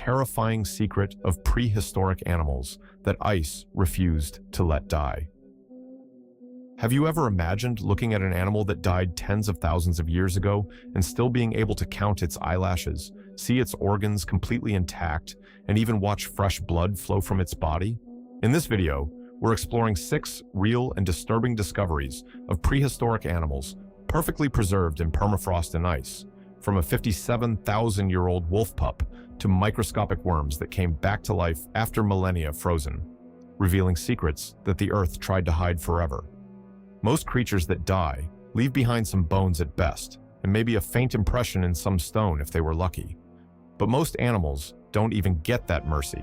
terrifying secret of prehistoric animals that ice refused to let die. Have you ever imagined looking at an animal that died tens of thousands of years ago and still being able to count its eyelashes, see its organs completely intact, and even watch fresh blood flow from its body? In this video, we're exploring 6 real and disturbing discoveries of prehistoric animals perfectly preserved in permafrost and ice, from a 57,000-year-old wolf pup to microscopic worms that came back to life after millennia frozen, revealing secrets that the Earth tried to hide forever. Most creatures that die leave behind some bones at best, and maybe a faint impression in some stone if they were lucky. But most animals don't even get that mercy.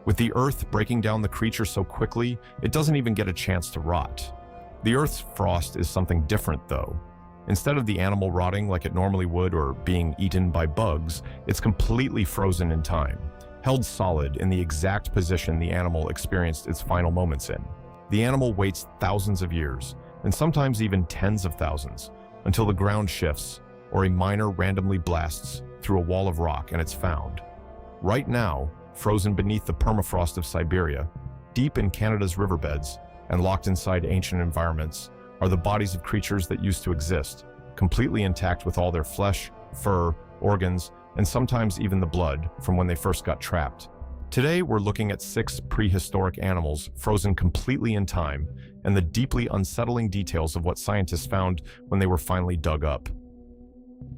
With the Earth breaking down the creature so quickly, it doesn't even get a chance to rot. The Earth's frost is something different, though. Instead of the animal rotting like it normally would or being eaten by bugs, it's completely frozen in time, held solid in the exact position the animal experienced its final moments in. The animal waits thousands of years, and sometimes even tens of thousands, until the ground shifts or a miner randomly blasts through a wall of rock and it's found. Right now, frozen beneath the permafrost of Siberia, deep in Canada's riverbeds, and locked inside ancient environments, are the bodies of creatures that used to exist, completely intact with all their flesh, fur, organs, and sometimes even the blood from when they first got trapped. Today, we're looking at 6 prehistoric animals frozen completely in time and the deeply unsettling details of what scientists found when they were finally dug up.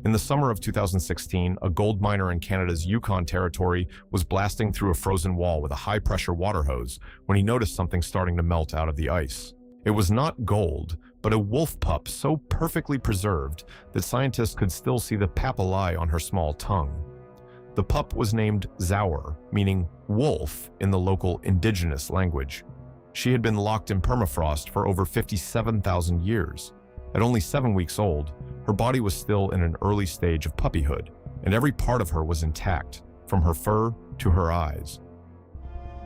In the summer of 2016, a gold miner in Canada's Yukon territory was blasting through a frozen wall with a high-pressure water hose when he noticed something starting to melt out of the ice. It was not gold, but a wolf pup so perfectly preserved that scientists could still see the papillae on her small tongue. The pup was named Zaur, meaning wolf in the local indigenous language. She had been locked in permafrost for over 57,000 years. At only 7 weeks old, her body was still in an early stage of puppyhood, and every part of her was intact, from her fur to her eyes.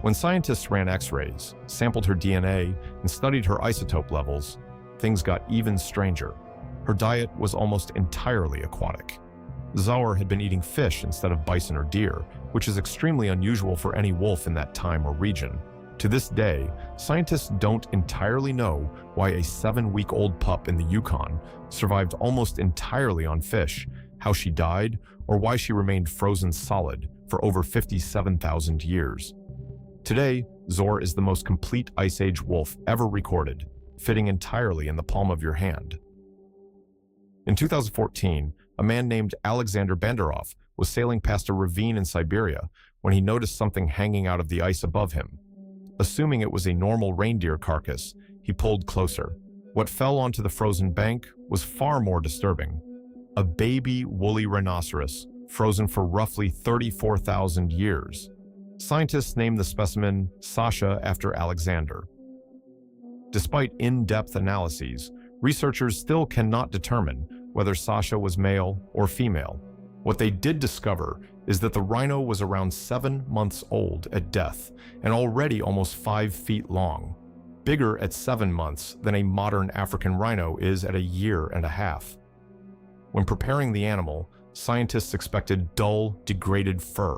When scientists ran X-rays, sampled her DNA, and studied her isotope levels, things got even stranger. Her diet was almost entirely aquatic. Zaur had been eating fish instead of bison or deer, which is extremely unusual for any wolf in that time or region. To this day, scientists don't entirely know why a 7-week-old pup in the Yukon survived almost entirely on fish, how she died, or why she remained frozen solid for over 57,000 years. Today, Zaur is the most complete Ice Age wolf ever recorded, fitting entirely in the palm of your hand. In 2014, a man named Alexander Banderov was sailing past a ravine in Siberia when he noticed something hanging out of the ice above him. Assuming it was a normal reindeer carcass, he pulled closer. What fell onto the frozen bank was far more disturbing. A baby woolly rhinoceros, frozen for roughly 34,000 years. Scientists named the specimen Sasha after Alexander. Despite in-depth analyses, researchers still cannot determine whether Sasha was male or female. What they did discover is that the rhino was around 7 months old at death and already almost 5 feet long, bigger at 7 months than a modern African rhino is at a year and a half. When preparing the animal, scientists expected dull, degraded fur.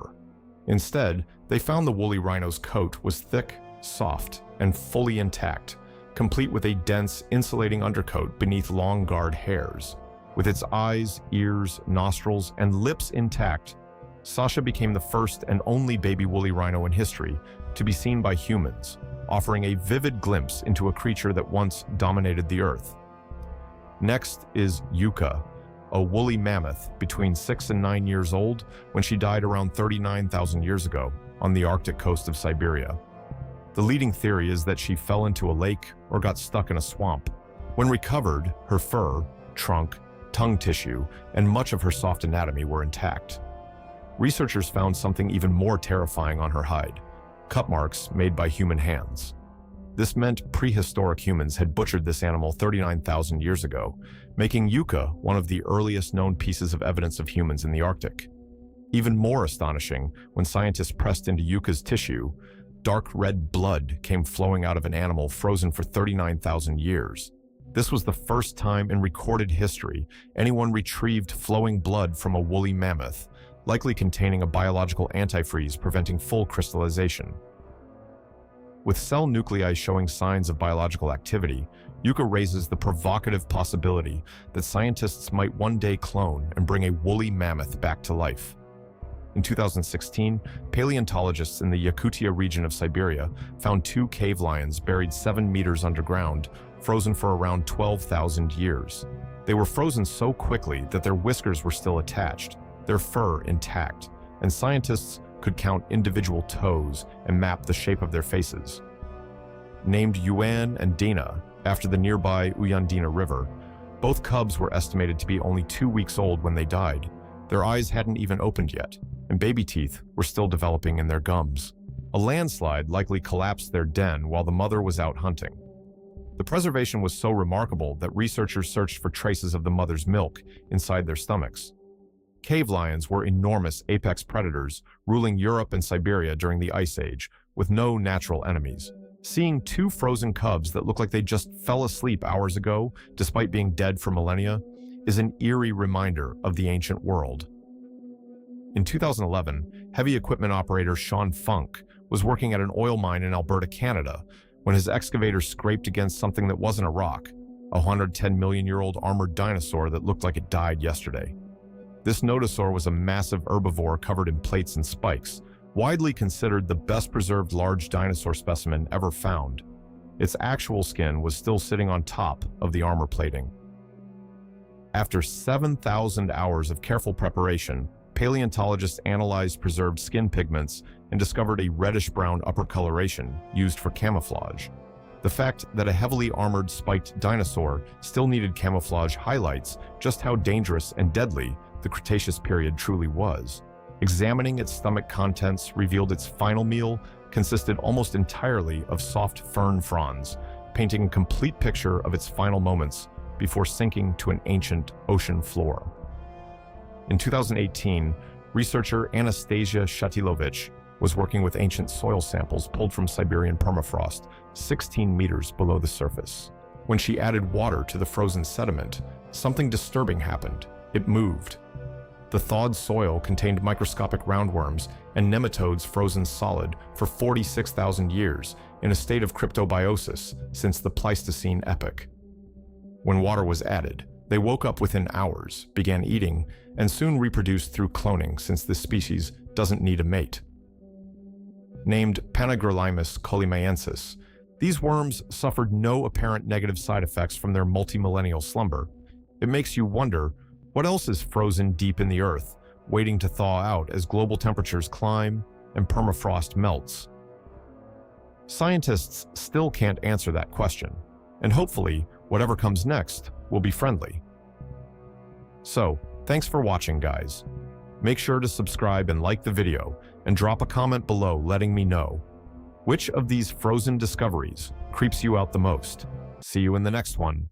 Instead, they found the woolly rhino's coat was thick, soft, and fully intact, complete with a dense, insulating undercoat beneath long guard hairs. With its eyes, ears, nostrils, and lips intact, Sasha became the first and only baby woolly rhino in history to be seen by humans, offering a vivid glimpse into a creature that once dominated the Earth. Next is Yuka, a woolly mammoth between 6 and 9 years old when she died around 39,000 years ago on the Arctic coast of Siberia. The leading theory is that she fell into a lake or got stuck in a swamp. When recovered, her fur, trunk, tongue tissue, and much of her soft anatomy were intact. Researchers found something even more terrifying on her hide: cut marks made by human hands. This meant prehistoric humans had butchered this animal 39,000 years ago, making Yuka one of the earliest known pieces of evidence of humans in the Arctic. Even more astonishing, when scientists pressed into Yuka's tissue, dark red blood came flowing out of an animal frozen for 39,000 years. This was the first time in recorded history anyone retrieved flowing blood from a woolly mammoth, likely containing a biological antifreeze preventing full crystallization. With cell nuclei showing signs of biological activity, Yucca raises the provocative possibility that scientists might one day clone and bring a woolly mammoth back to life. In 2016, paleontologists in the Yakutia region of Siberia found 2 cave lions buried 7 meters underground, frozen for around 12,000 years. They were frozen so quickly that their whiskers were still attached, their fur intact, and scientists could count individual toes and map the shape of their faces. Named Yuan and Dina, after the nearby Uyandina River, both cubs were estimated to be only 2 weeks old when they died. Their eyes hadn't even opened yet, and baby teeth were still developing in their gums. A landslide likely collapsed their den while the mother was out hunting. The preservation was so remarkable that researchers searched for traces of the mother's milk inside their stomachs. Cave lions were enormous apex predators ruling Europe and Siberia during the Ice Age, with no natural enemies. Seeing 2 frozen cubs that look like they just fell asleep hours ago, despite being dead for millennia, is an eerie reminder of the ancient world. In 2011, heavy equipment operator Sean Funk was working at an oil mine in Alberta, Canada, when his excavator scraped against something that wasn't a rock, a 110-million-year-old armored dinosaur that looked like it died yesterday. This nodosaur was a massive herbivore covered in plates and spikes, widely considered the best-preserved large dinosaur specimen ever found. Its actual skin was still sitting on top of the armor plating. After 7,000 hours of careful preparation, paleontologists analyzed preserved skin pigments and discovered a reddish-brown upper coloration used for camouflage. The fact that a heavily armored, spiked dinosaur still needed camouflage highlights just how dangerous and deadly the Cretaceous period truly was. Examining its stomach contents revealed its final meal consisted almost entirely of soft fern fronds, painting a complete picture of its final moments before sinking to an ancient ocean floor. In 2018, researcher Anastasia Shatilovich was working with ancient soil samples pulled from Siberian permafrost, 16 meters below the surface. When she added water to the frozen sediment, something disturbing happened. It moved. The thawed soil contained microscopic roundworms and nematodes frozen solid for 46,000 years in a state of cryptobiosis since the Pleistocene epoch. When water was added, they woke up within hours, began eating, and soon reproduced through cloning since this species doesn't need a mate. Named Panagrolimus collimaensis, these worms suffered no apparent negative side effects from their multi-millennial slumber. It makes you wonder, what else is frozen deep in the earth, waiting to thaw out as global temperatures climb and permafrost melts? Scientists still can't answer that question, and hopefully, whatever comes next will be friendly. So, thanks for watching, guys. Make sure to subscribe and like the video, and drop a comment below letting me know which of these frozen discoveries creeps you out the most. See you in the next one.